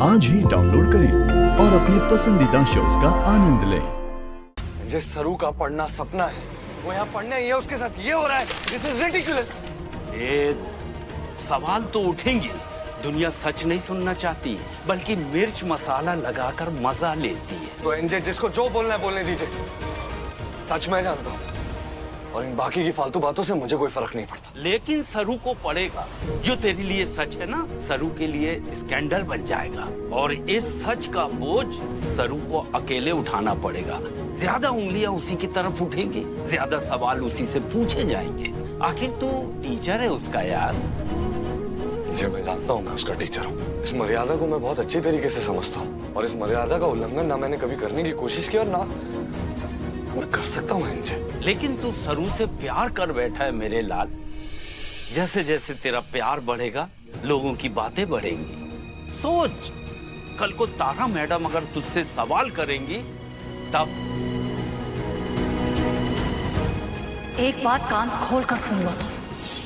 आज ही डाउनलोड करें और अपने पसंदीदा शोज का आनंद लें। मुझे सरू का पढ़ना सपना है, वो यहाँ पढ़ने आई है, उसके साथ ये हो रहा है। This is ridiculous. ये सवाल तो उठेंगे। दुनिया सच नहीं सुनना चाहती, बल्कि मिर्च मसाला लगाकर मजा लेती है। तो एनजे जिसको जो बोलना है बोलने दीजिए। सच मैं जानता हूँ और इन बाकी की फालतू बातों से मुझे कोई फर्क नहीं पड़ता। लेकिन सरू को पड़ेगा। जो तेरे लिए सच है ना, सरू के लिए स्कैंडल बन जाएगा और इस सच का बोझ सरू को अकेले उठाना पड़ेगा। ज्यादा उंगलियां उसी की तरफ उठेंगी, ज्यादा सवाल उसी से पूछे जाएंगे। आखिर तू टीचर है उसका यार। जी मैं जानता हूँ, मैं उसका टीचर हूँ। इस मर्यादा को मैं बहुत अच्छी तरीके से समझता हूँ और इस मर्यादा का उल्लंघन ना मैंने कभी करने की कोशिश की और ना मैं कर सकता हूँ इनसे। लेकिन तू सरू से प्यार कर बैठा है मेरे लाल। जैसे जैसे तेरा प्यार बढ़ेगा, लोगों की बातें बढ़ेंगी। सोच, कल को तारा मैडम अगर तुझसे सवाल करेंगी तब। एक बात कान खोल कर सुन लो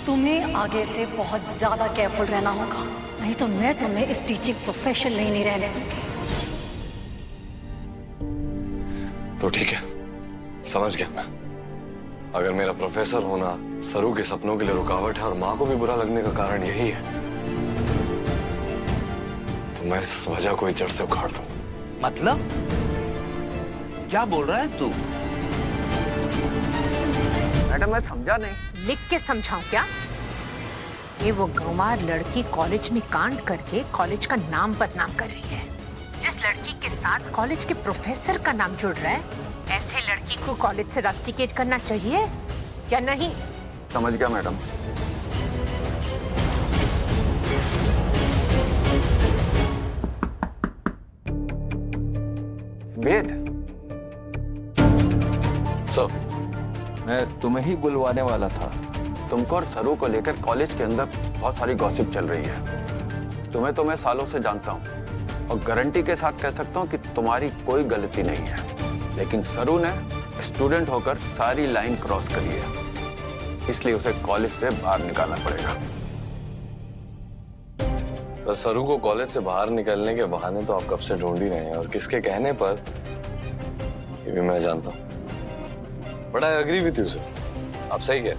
तुम्हें आगे से बहुत ज्यादा केयरफुल रहना होगा, नहीं तो मैं तुम्हें इस टीचिंग प्रोफेशन में ही नहीं रहने दूंगी। तो ठीक है, समझ गया मैं। अगर मेरा प्रोफेसर होना सरू के सपनों के लिए रुकावट है और माँ को भी बुरा लगने का कारण यही है, तो मैं इस वजह को जड़ से उखाड़ दूं। मतलब क्या बोल रहा है तू? मैडम मैं समझा नहीं। लिख के समझाऊं क्या? ये वो गंवार लड़की कॉलेज में कांड करके कॉलेज का नाम बदनाम कर रही है। जिस लड़की के साथ कॉलेज के प्रोफेसर का नाम जुड़ रहा है, ऐसे लड़की को कॉलेज से रस्टिकेट करना चाहिए या नहीं? समझ गया मैडम। वेद सर, मैं तुम्हें ही बुलवाने वाला था। तुमको और सरू को लेकर कॉलेज के अंदर बहुत सारी गॉसिप चल रही है। तुम्हें तो मैं सालों से जानता हूँ और गारंटी के साथ कह सकता हूँ कि तुम्हारी कोई गलती नहीं है। लेकिन सरू ने स्टूडेंट होकर सारी लाइन क्रॉस करी है, इसलिए उसे कॉलेज से बाहर निकालना पड़ेगा। सर, सरू को कॉलेज से बाहर निकलने के बहाने तो आप कब से ढूंढ ही रहे हैं और किसके कहने पर, ये भी मैं जानता हूँ। But I agree with you sir, आप सही कह,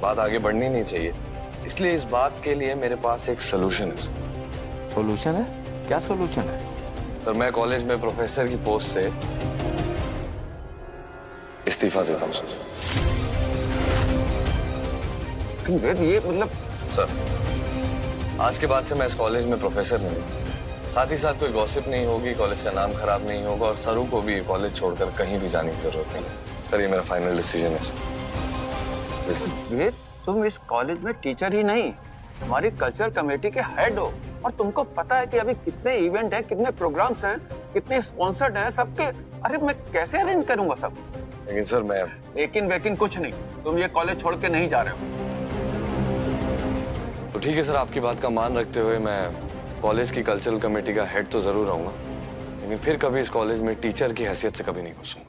बात आगे बढ़नी नहीं चाहिए। इसलिए इस बात के लिए मेरे पास एक सोल्यूशन है सर। सोल्यूशन है? क्या सोल्यूशन है? सर, मैं कॉलेज में प्रोफेसर की पोस्ट से इस्तीफा देता हूँ सर। वेद ये मतलब? सर, आज के बाद से मैं इस कॉलेज में प्रोफेसर नहीं हूँ। साथ ही साथ कोई गॉसिप नहीं होगी, कॉलेज का नाम खराब नहीं होगा और सरू को भी कॉलेज छोड़कर कहीं भी जाने की जरूरत नहीं है। सर, ये मेरा फाइनल डिसीजन है सर। वेद, तुम इस कॉलेज में टीचर ही नहीं, हमारी कल्चर कमेटी के हेड हो और तुमको पता है कि अभी कितने इवेंट हैं, कितने प्रोग्राम्स हैं, कितने स्पॉन्सर्ड हैं सबके। अरे मैं कैसे अरेंज करूंगा सब? लेकिन सर मैं लेकिन कुछ नहीं, तुम ये कॉलेज छोड़ के नहीं जा रहे हो। तो ठीक है सर, आपकी बात का मान रखते हुए मैं कॉलेज की कल्चरल कमेटी का हेड तो जरूर रहूंगा, लेकिन फिर कभी इस कॉलेज में टीचर की हैसियत से कभी नहीं घुसूंगा।